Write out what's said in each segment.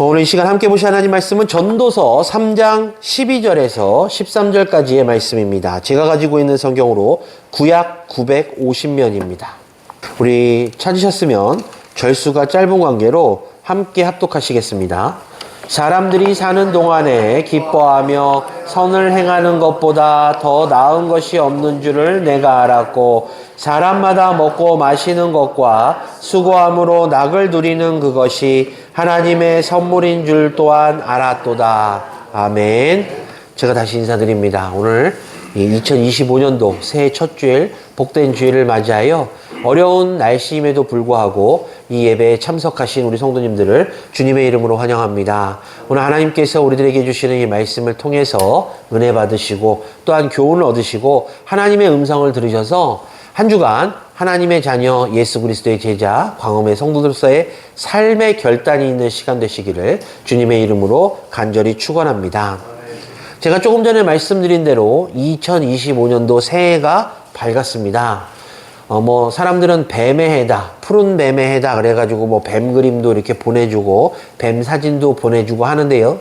오늘 이 시간 함께 보실 하나님 말씀은 전도서 3장 12절에서 13절까지의 말씀입니다. 제가 가지고 있는 성경으로 구약 950면입니다. 우리 찾으셨으면 절수가 짧은 관계로 함께 합독하시겠습니다. 사람들이 사는 동안에 기뻐하며 선을 행하는 것보다 더 나은 것이 없는 줄을 내가 알았고, 사람마다 먹고 마시는 것과 수고함으로 낙을 누리는 그것이 하나님의 선물인 줄 또한 알았도다. 아멘. 제가 다시 인사드립니다. 오늘 2025년도 새해 첫 주일, 복된 주일을 맞이하여 어려운 날씨임에도 불구하고 이 예배에 참석하신 우리 성도님들을 주님의 이름으로 환영합니다. 오늘 하나님께서 우리들에게 주시는 이 말씀을 통해서 은혜 받으시고 또한 교훈을 얻으시고 하나님의 음성을 들으셔서 한 주간 하나님의 자녀 예수 그리스도의 제자 광음의 성도들로서의 삶의 결단이 있는 시간 되시기를 주님의 이름으로 간절히 축원합니다. 제가 조금 전에 말씀드린 대로 2025년도 새해가 밝았습니다. 사람들은 뱀의 해다, 푸른 뱀의 해다 그래가지고 뱀 그림도 이렇게 보내주고 뱀 사진도 보내주고 하는데요.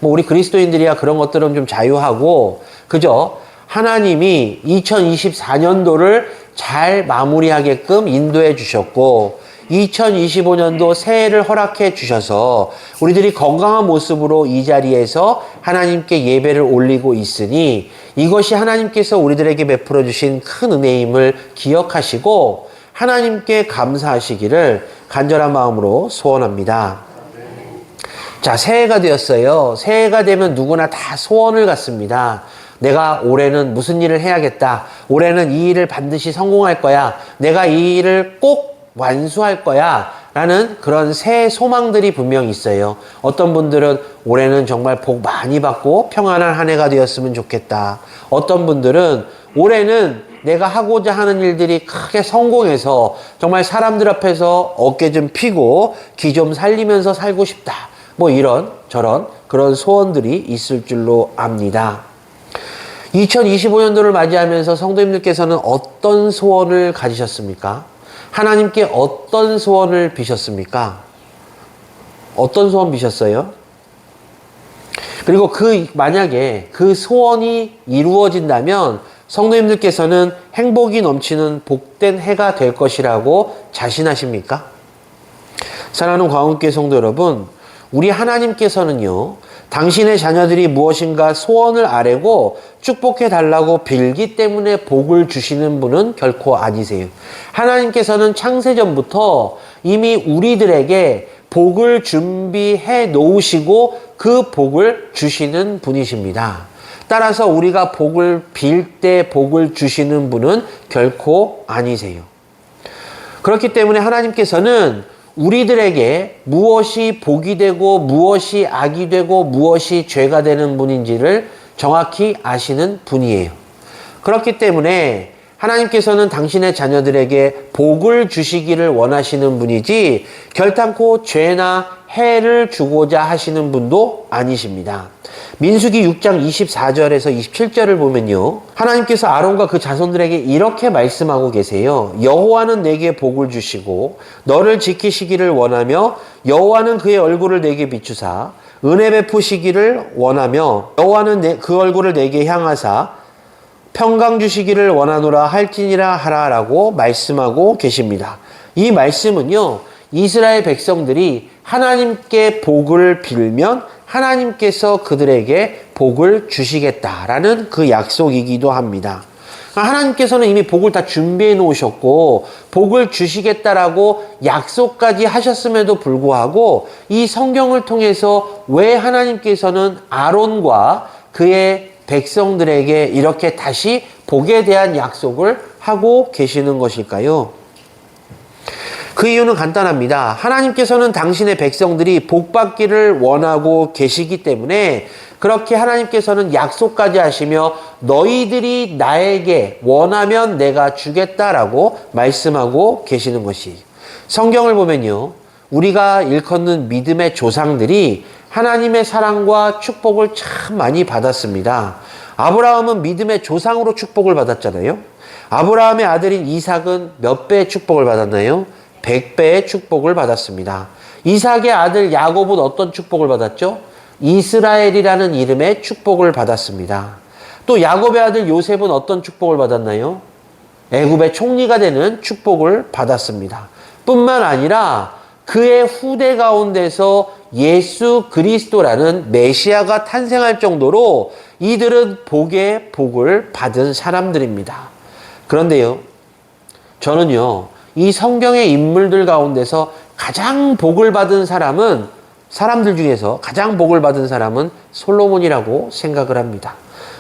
우리 그리스도인들이야 그런 것들은 좀 자유하고 그저 하나님이 2024년도를 잘 마무리하게끔 인도해 주셨고 2025년도 새해를 허락해 주셔서 우리들이 건강한 모습으로 이 자리에서 하나님께 예배를 올리고 있으니 이것이 하나님께서 우리들에게 베풀어 주신 큰 은혜임을 기억하시고 하나님께 감사하시기를 간절한 마음으로 소원합니다. 자, 새해가 되었어요. 새해가 되면 누구나 다 소원을 갖습니다. 내가 올해는 무슨 일을 해야겠다. 올해는 이 일을 반드시 성공할 거야. 내가 이 일을 꼭 완수할 거야 라는 그런 새 소망들이 분명히 있어요. 어떤 분들은 올해는 정말 복 많이 받고 평안한 한 해가 되었으면 좋겠다. 어떤 분들은 올해는 내가 하고자 하는 일들이 크게 성공해서 정말 사람들 앞에서 어깨 좀 펴고 기 좀 살리면서 살고 싶다. 이런 저런 그런 소원들이 있을 줄로 압니다. 2025년도를 맞이하면서 성도님들께서는 어떤 소원을 가지셨습니까? 하나님께 어떤 소원을 비셨습니까? 어떤 소원 비셨어요? 그리고 만약에 그 소원이 이루어진다면 성도님들께서는 행복이 넘치는 복된 해가 될 것이라고 자신하십니까? 사랑하는 광운교회 성도 여러분, 우리 하나님께서는요, 당신의 자녀들이 무엇인가 소원을 아뢰고 축복해 달라고 빌기 때문에 복을 주시는 분은 결코 아니세요. 하나님께서는 창세전부터 이미 우리들에게 복을 준비해 놓으시고 그 복을 주시는 분이십니다. 따라서 우리가 복을 빌 때 복을 주시는 분은 결코 아니세요. 그렇기 때문에 하나님께서는 우리들에게 무엇이 복이 되고 무엇이 악이 되고 무엇이 죄가 되는 분인지를 정확히 아시는 분이에요. 그렇기 때문에 하나님께서는 당신의 자녀들에게 복을 주시기를 원하시는 분이지 결단코 죄나 해를 주고자 하시는 분도 아니십니다. 민수기 6장 24절에서 27절을 보면요, 하나님께서 아론과 그 자손들에게 이렇게 말씀하고 계세요. 여호와는 내게 복을 주시고 너를 지키시기를 원하며 여호와는 그의 얼굴을 내게 비추사 은혜 베푸시기를 원하며 여호와는 그 얼굴을 내게 향하사 평강 주시기를 원하노라 할지니라 하라라고 말씀하고 계십니다. 이 말씀은요, 이스라엘 백성들이 하나님께 복을 빌면 하나님께서 그들에게 복을 주시겠다라는 그 약속이기도 합니다. 하나님께서는 이미 복을 다 준비해 놓으셨고 복을 주시겠다라고 약속까지 하셨음에도 불구하고 이 성경을 통해서 왜 하나님께서는 아론과 그의 백성들에게 이렇게 다시 복에 대한 약속을 하고 계시는 것일까요? 그 이유는 간단합니다. 하나님께서는 당신의 백성들이 복받기를 원하고 계시기 때문에 그렇게 하나님께서는 약속까지 하시며 너희들이 나에게 원하면 내가 주겠다라고 말씀하고 계시는 것이, 성경을 보면요, 우리가 일컫는 믿음의 조상들이 하나님의 사랑과 축복을 참 많이 받았습니다. 아브라함은 믿음의 조상으로 축복을 받았잖아요. 아브라함의 아들인 이삭은 몇 배의 축복을 받았나요? 100배의 축복을 받았습니다. 이삭의 아들 야곱은 어떤 축복을 받았죠? 이스라엘이라는 이름의 축복을 받았습니다. 또 야곱의 아들 요셉은 어떤 축복을 받았나요? 애굽의 총리가 되는 축복을 받았습니다. 뿐만 아니라 그의 후대 가운데서 예수 그리스도라는 메시아가 탄생할 정도로 이들은 복의 복을 받은 사람들입니다. 그런데요, 저는요, 이 성경의 인물들 가운데서 가장 복을 받은 사람들 중에서 가장 복을 받은 사람은 솔로몬이라고 생각을 합니다.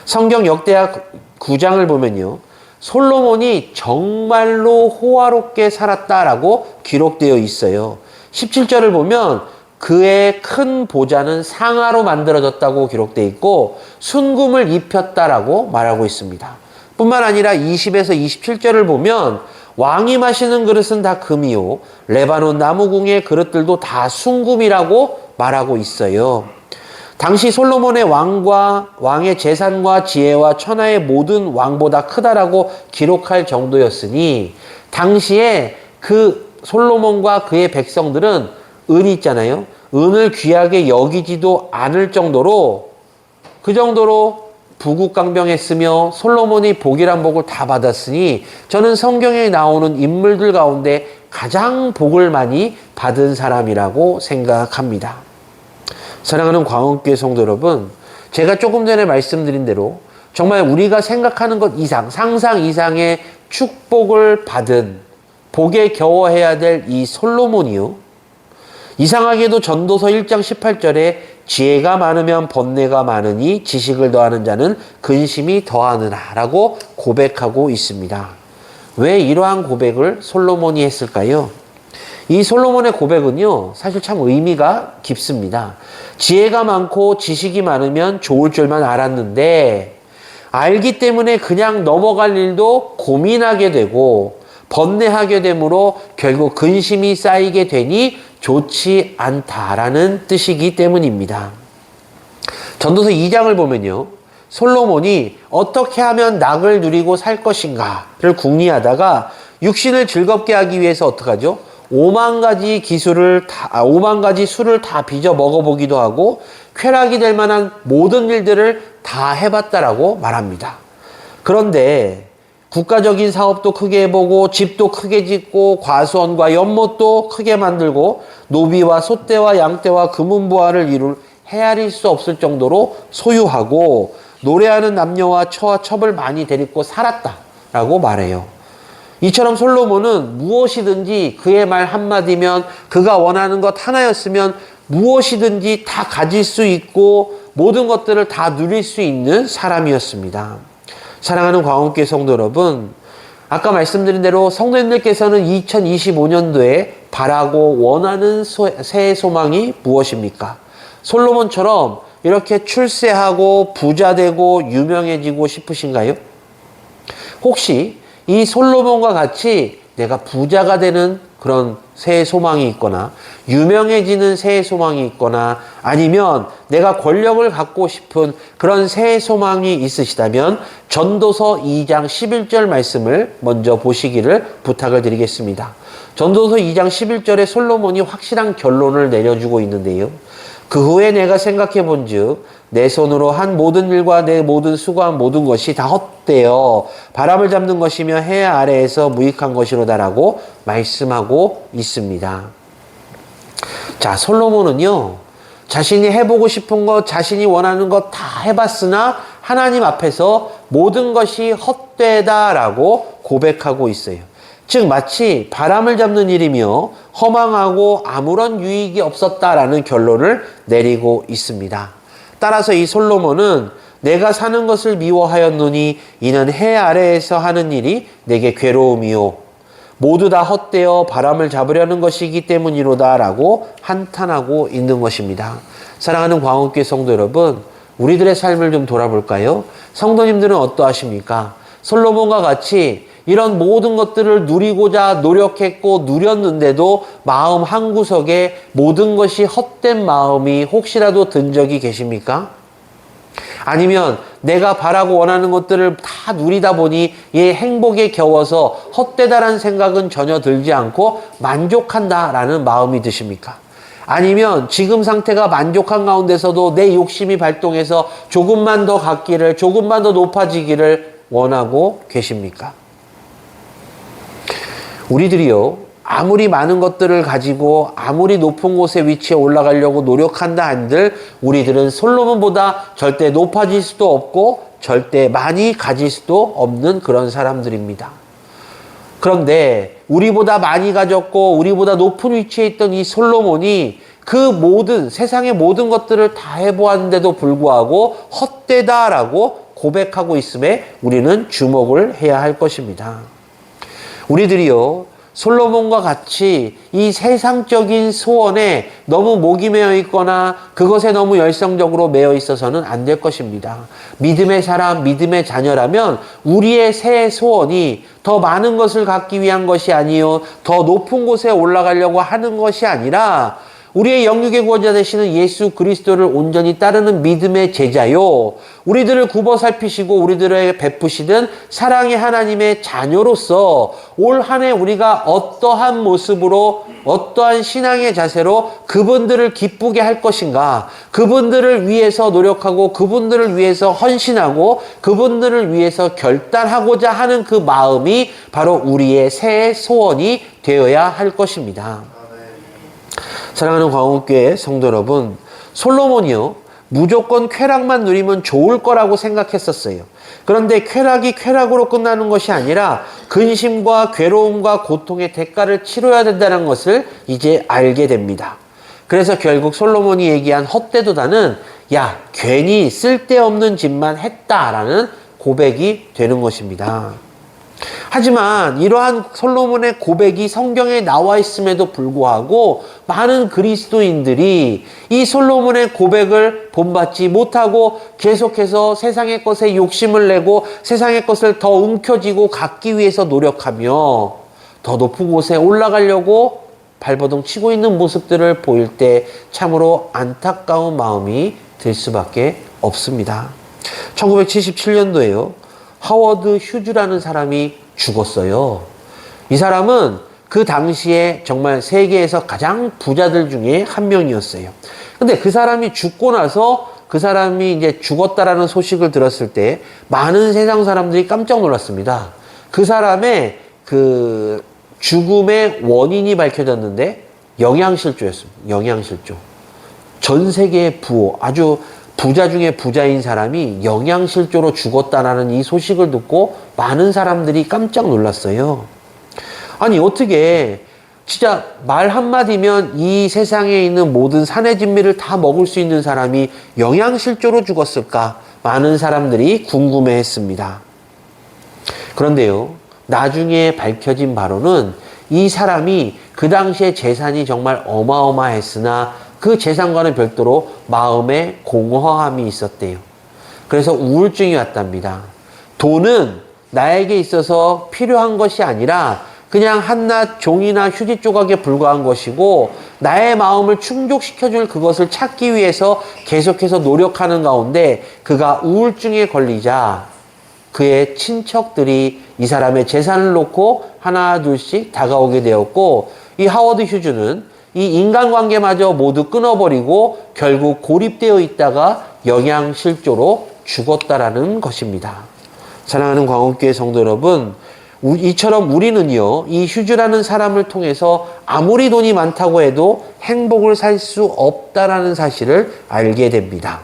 성경 역대하 9장을 보면요, 솔로몬이 정말로 호화롭게 살았다라고 기록되어 있어요. 17절을 보면 그의 큰 보좌는 상아로 만들어졌다고 기록되어 있고 순금을 입혔다라고 말하고 있습니다. 뿐만 아니라 20에서 27절을 보면 왕이 마시는 그릇은 다 금이요 레바논 나무궁의 그릇들도 다 순금이라고 말하고 있어요. 당시 솔로몬의 왕의 재산과 지혜와 천하의 모든 왕보다 크다라고 기록할 정도였으니 당시에 그 솔로몬과 그의 백성들은 은이 있잖아요. 은을 귀하게 여기지도 않을 정도로 그 정도로 부국강병했으며 솔로몬이 복이란 복을 다 받았으니 저는 성경에 나오는 인물들 가운데 가장 복을 많이 받은 사람이라고 생각합니다. 사랑하는 광원교회 성도 여러분, 제가 조금 전에 말씀드린 대로 정말 우리가 생각하는 것 이상, 상상 이상의 축복을 받은 복에 겨워해야 될 이 솔로몬이요, 이상하게도 전도서 1장 18절에 지혜가 많으면 번뇌가 많으니 지식을 더하는 자는 근심이 더하느라 라고 고백하고 있습니다. 왜 이러한 고백을 솔로몬이 했을까요? 이 솔로몬의 고백은요, 사실 참 의미가 깊습니다. 지혜가 많고 지식이 많으면 좋을 줄만 알았는데 알기 때문에 그냥 넘어갈 일도 고민하게 되고 번뇌하게 되므로 결국 근심이 쌓이게 되니 좋지 않다라는 뜻이기 때문입니다. 전도서 2장을 보면요, 솔로몬이 어떻게 하면 낙을 누리고 살 것인가를 궁리하다가 육신을 즐겁게 하기 위해서 어떻게 하죠? 5만 가지 술을 다 빚어 먹어보기도 하고 쾌락이 될 만한 모든 일들을 다 해봤다라고 말합니다. 그런데 국가적인 사업도 크게 해보고 집도 크게 짓고 과수원과 연못도 크게 만들고 노비와 소떼와 양떼와 금은보화를 헤아릴 수 없을 정도로 소유하고 노래하는 남녀와 처와 첩을 많이 데리고 살았다라고 말해요. 이처럼 솔로몬은 무엇이든지 그의 말 한마디면 그가 원하는 것 하나였으면 무엇이든지 다 가질 수 있고 모든 것들을 다 누릴 수 있는 사람이었습니다. 사랑하는 광원교회 성도 여러분, 아까 말씀드린 대로 성도님들께서는 2025년도에 바라고 원하는 새해 소망이 무엇입니까? 솔로몬처럼 이렇게 출세하고 부자되고 유명해지고 싶으신가요? 혹시 이 솔로몬과 같이 내가 부자가 되는 그런 새해 소망이 있거나 유명해지는 새해 소망이 있거나 아니면 내가 권력을 갖고 싶은 그런 새해 소망이 있으시다면 전도서 2장 11절 말씀을 먼저 보시기를 부탁을 드리겠습니다. 전도서 2장 11절에 솔로몬이 확실한 결론을 내려주고 있는데요. 그 후에 내가 생각해 본즉 내 손으로 한 모든 일과 내 모든 수고한 모든 것이 다 헛되어 바람을 잡는 것이며 해 아래에서 무익한 것이로다라고 말씀하고 있습니다. 자, 솔로몬은요, 자신이 해보고 싶은 것, 자신이 원하는 것 다 해봤으나 하나님 앞에서 모든 것이 헛되다라고 고백하고 있어요. 즉 마치 바람을 잡는 일이며 허망하고 아무런 유익이 없었다라는 결론을 내리고 있습니다. 따라서 이 솔로몬은 내가 사는 것을 미워하였노니 이는 해 아래에서 하는 일이 내게 괴로움이요 모두 다 헛되어 바람을 잡으려는 것이기 때문이로다 라고 한탄하고 있는 것입니다. 사랑하는 광원교회 성도 여러분, 우리들의 삶을 좀 돌아볼까요? 성도님들은 어떠하십니까? 솔로몬과 같이 이런 모든 것들을 누리고자 노력했고 누렸는데도 마음 한구석에 모든 것이 헛된 마음이 혹시라도 든 적이 계십니까? 아니면 내가 바라고 원하는 것들을 다 누리다 보니 이 행복에 겨워서 헛되다라는 생각은 전혀 들지 않고 만족한다라는 마음이 드십니까? 아니면 지금 상태가 만족한 가운데서도 내 욕심이 발동해서 조금만 더 갖기를, 조금만 더 높아지기를 원하고 계십니까? 우리들이요, 아무리 많은 것들을 가지고 아무리 높은 곳에 위치해 올라가려고 노력한다 한들 우리들은 솔로몬보다 절대 높아질 수도 없고 절대 많이 가질 수도 없는 그런 사람들입니다. 그런데 우리보다 많이 가졌고 우리보다 높은 위치에 있던 이 솔로몬이 그 모든 세상의 모든 것들을 다 해보았는데도 불구하고 헛되다라고 고백하고 있음에 우리는 주목을 해야 할 것입니다. 우리들이요, 솔로몬과 같이 이 세상적인 소원에 너무 목이 메어 있거나 그것에 너무 열성적으로 메어 있어서는 안 될 것입니다. 믿음의 사람, 믿음의 자녀라면 우리의 새 소원이 더 많은 것을 갖기 위한 것이 아니요, 더 높은 곳에 올라가려고 하는 것이 아니라 우리의 영육의 구원자 되시는 예수 그리스도를 온전히 따르는 믿음의 제자요, 우리들을 굽어 살피시고 우리들에게 베푸시던 사랑의 하나님의 자녀로서 올 한 해 우리가 어떠한 모습으로 어떠한 신앙의 자세로 그분들을 기쁘게 할 것인가, 그분들을 위해서 노력하고 그분들을 위해서 헌신하고 그분들을 위해서 결단하고자 하는 그 마음이 바로 우리의 새 소원이 되어야 할 것입니다. 사랑하는 광운교회 성도 여러분, 솔로몬이요, 무조건 쾌락만 누리면 좋을 거라고 생각했었어요. 그런데 쾌락이 쾌락으로 끝나는 것이 아니라 근심과 괴로움과 고통의 대가를 치러야 된다는 것을 이제 알게 됩니다. 그래서 결국 솔로몬이 얘기한 헛되도다는 야, 괜히 쓸데없는 짓만 했다라는 고백이 되는 것입니다. 하지만 이러한 솔로몬의 고백이 성경에 나와 있음에도 불구하고 많은 그리스도인들이 이 솔로몬의 고백을 본받지 못하고 계속해서 세상의 것에 욕심을 내고 세상의 것을 더 움켜쥐고 갖기 위해서 노력하며 더 높은 곳에 올라가려고 발버둥 치고 있는 모습들을 보일 때 참으로 안타까운 마음이 들 수밖에 없습니다. 1977년도에요. 하워드 휴즈라는 사람이 죽었어요. 이 사람은 그 당시에 정말 세계에서 가장 부자들 중에 한 명이었어요. 근데 그 사람이 죽고 나서 그 사람이 이제 죽었다라는 소식을 들었을 때 많은 세상 사람들이 깜짝 놀랐습니다. 그 사람의 그 죽음의 원인이 밝혀졌는데 영양실조였습니다. 영양실조. 전 세계의 부호, 아주 부자 중에 부자인 사람이 영양실조로 죽었다라는 이 소식을 듣고 많은 사람들이 깜짝 놀랐어요. 아니, 어떻게 진짜 말 한마디면 이 세상에 있는 모든 산의 진미를 다 먹을 수 있는 사람이 영양실조로 죽었을까? 많은 사람들이 궁금해했습니다. 그런데요, 나중에 밝혀진 바로는 이 사람이 그 당시에 재산이 정말 어마어마했으나 그 재산과는 별도로 마음에 공허함이 있었대요. 그래서 우울증이 왔답니다. 돈은 나에게 있어서 필요한 것이 아니라 그냥 한낱 종이나 휴지 조각에 불과한 것이고 나의 마음을 충족시켜줄 그것을 찾기 위해서 계속해서 노력하는 가운데 그가 우울증에 걸리자 그의 친척들이 이 사람의 재산을 놓고 하나 둘씩 다가오게 되었고, 이 하워드 휴즈는 이 인간관계마저 모두 끊어버리고 결국 고립되어 있다가 영양실조로 죽었다라는 것입니다. 사랑하는 광운교회 성도 여러분, 이처럼 우리는요, 이 휴즈라는 사람을 통해서 아무리 돈이 많다고 해도 행복을 살 수 없다라는 사실을 알게 됩니다.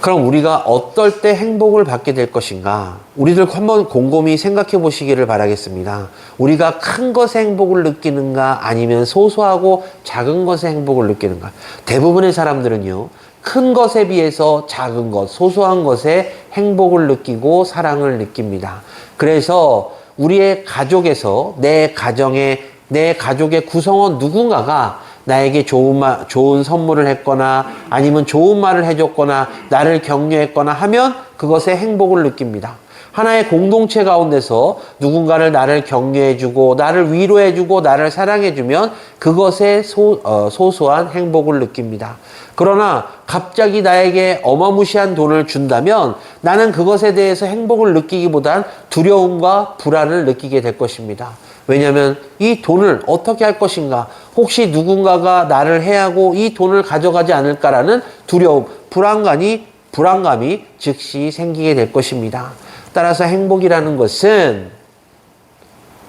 그럼 우리가 어떨 때 행복을 받게 될 것인가? 우리들 한번 곰곰이 생각해 보시기를 바라겠습니다. 우리가 큰 것의 행복을 느끼는가? 아니면 소소하고 작은 것의 행복을 느끼는가? 대부분의 사람들은요, 큰 것에 비해서 작은 것, 소소한 것에 행복을 느끼고 사랑을 느낍니다. 그래서 우리의 가족에서 내 가족의 구성원 누군가가 나에게 좋은 선물을 했거나 아니면 좋은 말을 해줬거나 나를 격려했거나 하면 그것에 행복을 느낍니다. 하나의 공동체 가운데서 누군가를 나를 격려해주고 나를 위로해주고 나를 사랑해주면 그것에 소소한 행복을 느낍니다. 그러나 갑자기 나에게 어마무시한 돈을 준다면 나는 그것에 대해서 행복을 느끼기보단 두려움과 불안을 느끼게 될 것입니다. 왜냐하면 이 돈을 어떻게 할 것인가, 혹시 누군가가 나를 해하고 이 돈을 가져가지 않을까라는 두려움, 불안감이 즉시 생기게 될 것입니다. 따라서 행복이라는 것은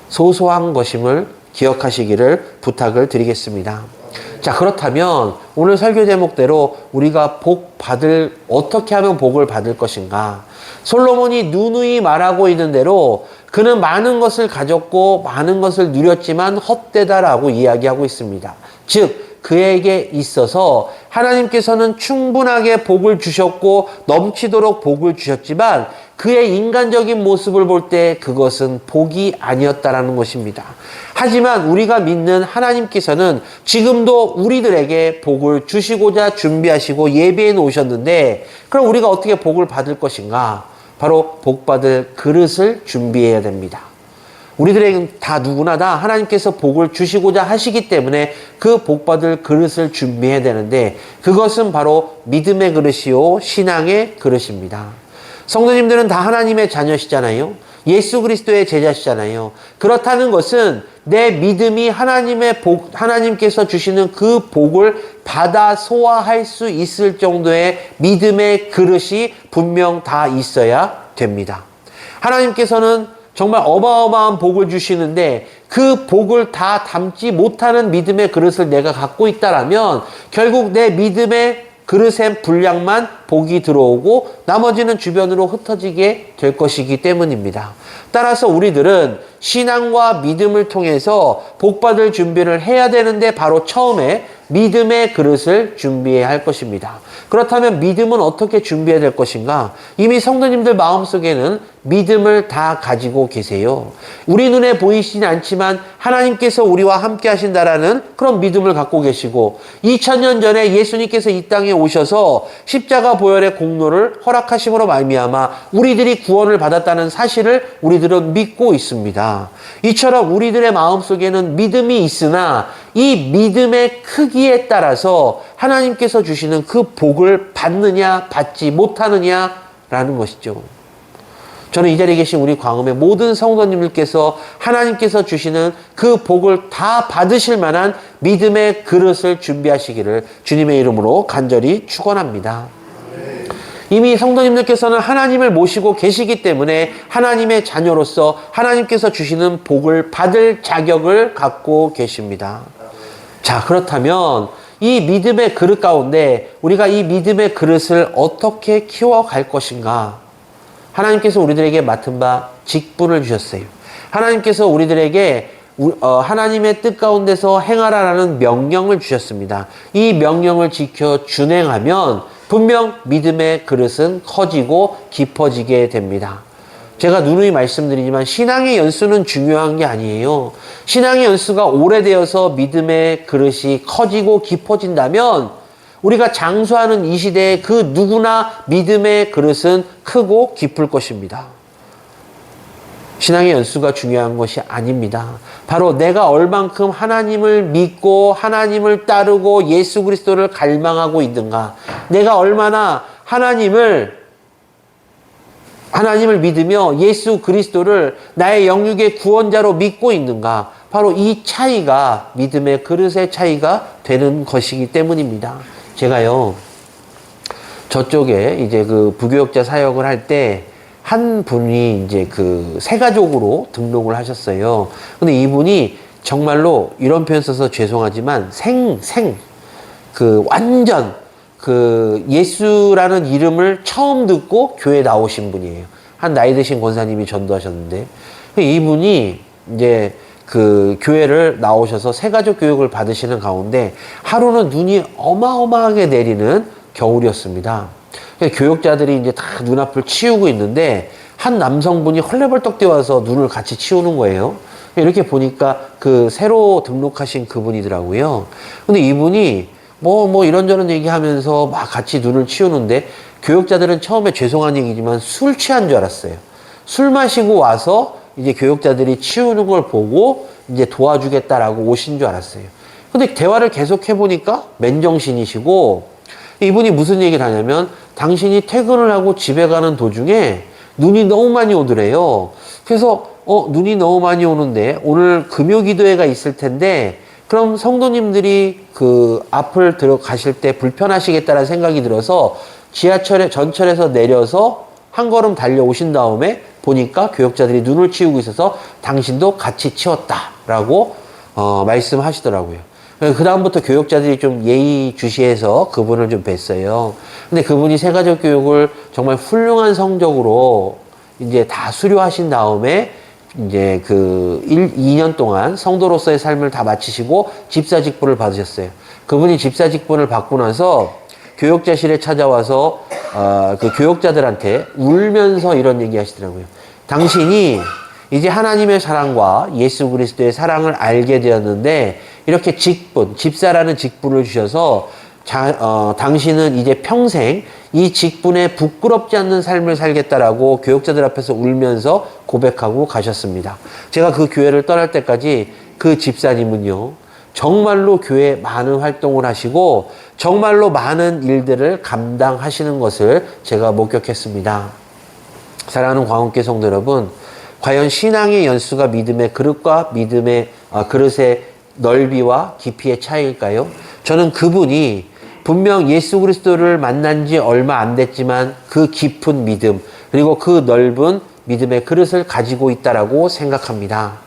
소소한 것임을 기억하시기를 부탁을 드리겠습니다. 자, 그렇다면 오늘 설교 제목대로 우리가 어떻게 하면 복을 받을 것인가? 솔로몬이 누누이 말하고 있는 대로 그는 많은 것을 가졌고 많은 것을 누렸지만 헛되다라고 이야기하고 있습니다. 즉, 그에게 있어서 하나님께서는 충분하게 복을 주셨고 넘치도록 복을 주셨지만 그의 인간적인 모습을 볼 때 그것은 복이 아니었다라는 것입니다. 하지만 우리가 믿는 하나님께서는 지금도 우리들에게 복을 주시고자 준비하시고 예비해 놓으셨는데, 그럼 우리가 어떻게 복을 받을 것인가? 바로 복받을 그릇을 준비해야 됩니다. 우리들에게 누구나 다 하나님께서 복을 주시고자 하시기 때문에 그 복받을 그릇을 준비해야 되는데, 그것은 바로 믿음의 그릇이요 신앙의 그릇입니다. 성도님들은 다 하나님의 자녀시잖아요. 예수 그리스도의 제자시잖아요. 그렇다는 것은 내 믿음이 하나님께서 주시는 그 복을 받아 소화할 수 있을 정도의 믿음의 그릇이 분명 다 있어야 됩니다. 하나님께서는 정말 어마어마한 복을 주시는데 그 복을 다 담지 못하는 믿음의 그릇을 내가 갖고 있다라면 결국 내 믿음의 그릇엔 분량만 복이 들어오고 나머지는 주변으로 흩어지게 될 것이기 때문입니다. 따라서 우리들은 신앙과 믿음을 통해서 복받을 준비를 해야 되는데 바로 처음에 믿음의 그릇을 준비해야 할 것입니다. 그렇다면 믿음은 어떻게 준비해야 될 것인가? 이미 성도님들 마음속에는 믿음을 다 가지고 계세요. 우리 눈에 보이시진 않지만 하나님께서 우리와 함께 하신다라는 그런 믿음을 갖고 계시고 2000년 전에 예수님께서 이 땅에 오셔서 십자가 보혈의 공로를 허락하심으로 말미암아 우리들이 구원을 받았다는 사실을 우리들은 믿고 있습니다. 이처럼 우리들의 마음속에는 믿음이 있으나 이 믿음의 크기에 따라서 하나님께서 주시는 그 복을 받느냐 받지 못하느냐라는 것이죠. 저는 이 자리에 계신 우리 광음의 모든 성도님들께서 하나님께서 주시는 그 복을 다 받으실 만한 믿음의 그릇을 준비하시기를 주님의 이름으로 간절히 축원합니다. 이미 성도님들께서는 하나님을 모시고 계시기 때문에 하나님의 자녀로서 하나님께서 주시는 복을 받을 자격을 갖고 계십니다. 자, 그렇다면 이 믿음의 그릇 가운데 우리가 이 믿음의 그릇을 어떻게 키워갈 것인가? 하나님께서 우리들에게 맡은 바 직분을 주셨어요. 하나님께서 우리들에게 하나님의 뜻 가운데서 행하라라는 명령을 주셨습니다. 이 명령을 지켜 준행하면 분명 믿음의 그릇은 커지고 깊어지게 됩니다. 제가 누누이 말씀드리지만 신앙의 연수는 중요한 게 아니에요. 신앙의 연수가 오래되어서 믿음의 그릇이 커지고 깊어진다면 우리가 장수하는 이 시대에 그 누구나 믿음의 그릇은 크고 깊을 것입니다. 신앙의 연수가 중요한 것이 아닙니다. 바로 내가 얼만큼 하나님을 믿고 하나님을 따르고 예수 그리스도를 갈망하고 있는가, 내가 얼마나 하나님을 믿으며 예수 그리스도를 나의 영육의 구원자로 믿고 있는가, 바로 이 차이가 믿음의 그릇의 차이가 되는 것이기 때문입니다. 제가요, 저쪽에 이제 그 부교육자 사역을 할 때 한 분이 이제 그 새가족으로 등록을 하셨어요. 근데 이분이 정말로 이런 표현 써서 죄송하지만 완전 예수라는 이름을 처음 듣고 교회에 나오신 분이에요. 한 나이 드신 권사님이 전도하셨는데, 이분이 이제 그 교회를 나오셔서 새가족 교육을 받으시는 가운데 하루는 눈이 어마어마하게 내리는 겨울이었습니다. 교육자들이 이제 다 눈앞을 치우고 있는데 한 남성분이 헐레벌떡 뛰어와서 눈을 같이 치우는 거예요. 이렇게 보니까 그 새로 등록하신 그분이더라고요. 근데 이분이 뭐 이런저런 얘기하면서 막 같이 눈을 치우는데 교육자들은 처음에 죄송한 얘기지만 술 취한 줄 알았어요. 술 마시고 와서 이제 교육자들이 치우는 걸 보고 이제 도와주겠다라고 오신 줄 알았어요. 근데 대화를 계속 해보니까 맨정신이시고, 이분이 무슨 얘기를 하냐면 당신이 퇴근을 하고 집에 가는 도중에 눈이 너무 많이 오더래요. 그래서 눈이 너무 많이 오는데 오늘 금요 기도회가 있을 텐데 그럼 성도님들이 그 앞을 들어가실 때 불편하시겠다는 생각이 들어서 전철에서 내려서 한 걸음 달려오신 다음에 보니까 교역자들이 눈을 치우고 있어서 당신도 같이 치웠다라고 말씀하시더라고요. 그 다음부터 교역자들이 좀 예의주시해서 그분을 좀 뵀어요. 근데 그분이 세가족 교육을 정말 훌륭한 성적으로 이제 다 수료하신 다음에 이제 2년 동안 성도로서의 삶을 다 마치시고 집사 직분을 받으셨어요. 그분이 집사 직분을 받고 나서 교역자실에 찾아와서 그 교역자들한테 울면서 이런 얘기 하시더라고요. 당신이 이제 하나님의 사랑과 예수 그리스도의 사랑을 알게 되었는데 이렇게 집사라는 직분을 주셔서 당신은 이제 평생 이 직분에 부끄럽지 않는 삶을 살겠다라고 교역자들 앞에서 울면서 고백하고 가셨습니다. 제가 그 교회를 떠날 때까지 그 집사님은요, 정말로 교회에 많은 활동을 하시고 정말로 많은 일들을 감당하시는 것을 제가 목격했습니다. 사랑하는 광운께 성도 여러분, 과연 신앙의 연수가 믿음의 그릇과 믿음의 그릇의 넓이와 깊이의 차이일까요? 저는 그분이 분명 예수 그리스도를 만난 지 얼마 안 됐지만 그 깊은 믿음 그리고 그 넓은 믿음의 그릇을 가지고 있다라고 생각합니다.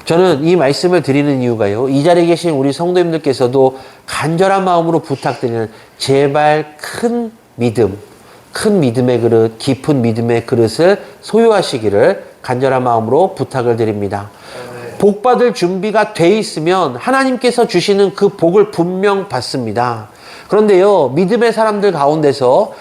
저는 이 말씀을 드리는 이유가요, 이 자리에 계신 우리 성도님들께서도 간절한 마음으로 부탁드리는 제발 큰 믿음, 큰 믿음의 그릇, 깊은 믿음의 그릇을 소유하시기를 간절한 마음으로 부탁을 드립니다. 복 받을 준비가 돼 있으면 하나님께서 주시는 그 복을 분명 받습니다. 그런데요, 믿음의 사람들 가운데서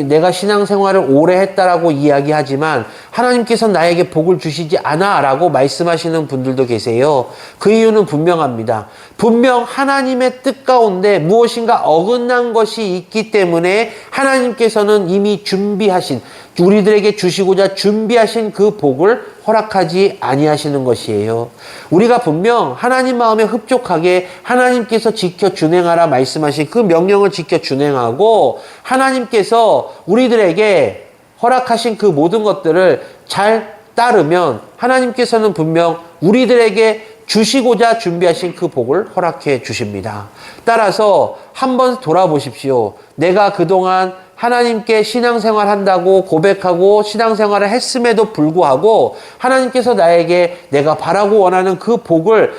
내가 신앙생활을 오래 했다라고 이야기하지만 하나님께서 나에게 복을 주시지 않아 라고 말씀하시는 분들도 계세요. 그 이유는 분명합니다. 분명 하나님의 뜻 가운데 무엇인가 어긋난 것이 있기 때문에 하나님께서는 이미 준비하신, 우리들에게 주시고자 준비하신 그 복을 허락하지 아니하시는 것이에요. 우리가 분명 하나님 마음에 흡족하게 하나님께서 지켜 준행하라 말씀하신 그 명령을 지켜 준행하고 하나님께서 우리들에게 허락하신 그 모든 것들을 잘 따르면 하나님께서는 분명 우리들에게 주시고자 준비하신 그 복을 허락해 주십니다. 따라서 한번 돌아보십시오. 내가 그동안 하나님께 신앙생활 한다고 고백하고 신앙생활을 했음에도 불구하고 하나님께서 나에게 내가 바라고 원하는 그 복을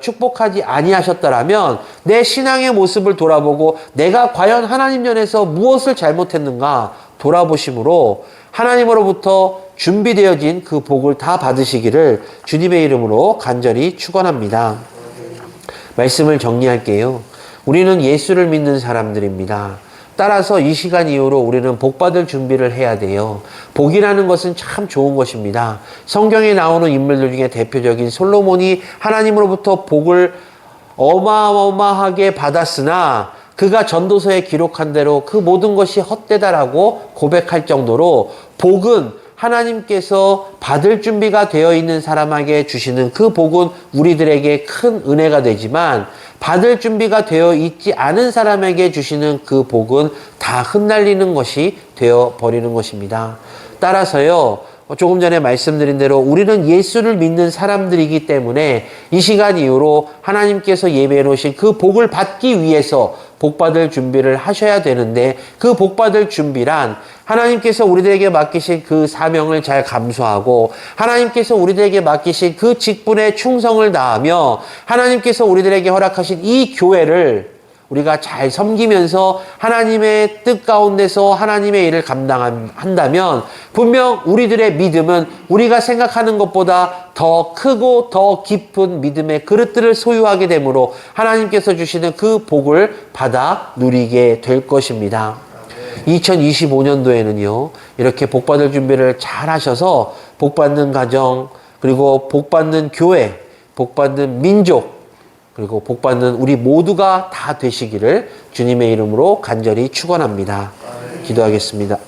축복하지 아니하셨더라면 내 신앙의 모습을 돌아보고 내가 과연 하나님 면에서 무엇을 잘못했는가 돌아보심으로 하나님으로부터 준비되어진 그 복을 다 받으시기를 주님의 이름으로 간절히 축원합니다. 말씀을 정리할게요. 우리는 예수를 믿는 사람들입니다. 따라서 이 시간 이후로 우리는 복 받을 준비를 해야 돼요. 복이라는 것은 참 좋은 것입니다. 성경에 나오는 인물들 중에 대표적인 솔로몬이 하나님으로부터 복을 어마어마하게 받았으나 그가 전도서에 기록한 대로 그 모든 것이 헛되다라고 고백할 정도로 복은 하나님께서 받을 준비가 되어 있는 사람에게 주시는 그 복은 우리들에게 큰 은혜가 되지만 받을 준비가 되어 있지 않은 사람에게 주시는 그 복은 다 흩날리는 것이 되어 버리는 것입니다. 따라서요, 조금 전에 말씀드린 대로 우리는 예수를 믿는 사람들이기 때문에 이 시간 이후로 하나님께서 예배해 놓으신 그 복을 받기 위해서 복받을 준비를 하셔야 되는데 그 복받을 준비란 하나님께서 우리들에게 맡기신 그 사명을 잘 감수하고 하나님께서 우리들에게 맡기신 그 직분에 충성을 다하며 하나님께서 우리들에게 허락하신 이 교회를 우리가 잘 섬기면서 하나님의 뜻 가운데서 하나님의 일을 감당한다면 분명 우리들의 믿음은 우리가 생각하는 것보다 더 크고 더 깊은 믿음의 그릇들을 소유하게 되므로 하나님께서 주시는 그 복을 받아 누리게 될 것입니다. 2025년도에는요, 이렇게 복받을 준비를 잘 하셔서 복받는 가정, 그리고 복받는 교회, 복받는 민족, 그리고 복받는 우리 모두가 다 되시기를 주님의 이름으로 간절히 축원합니다. 기도하겠습니다.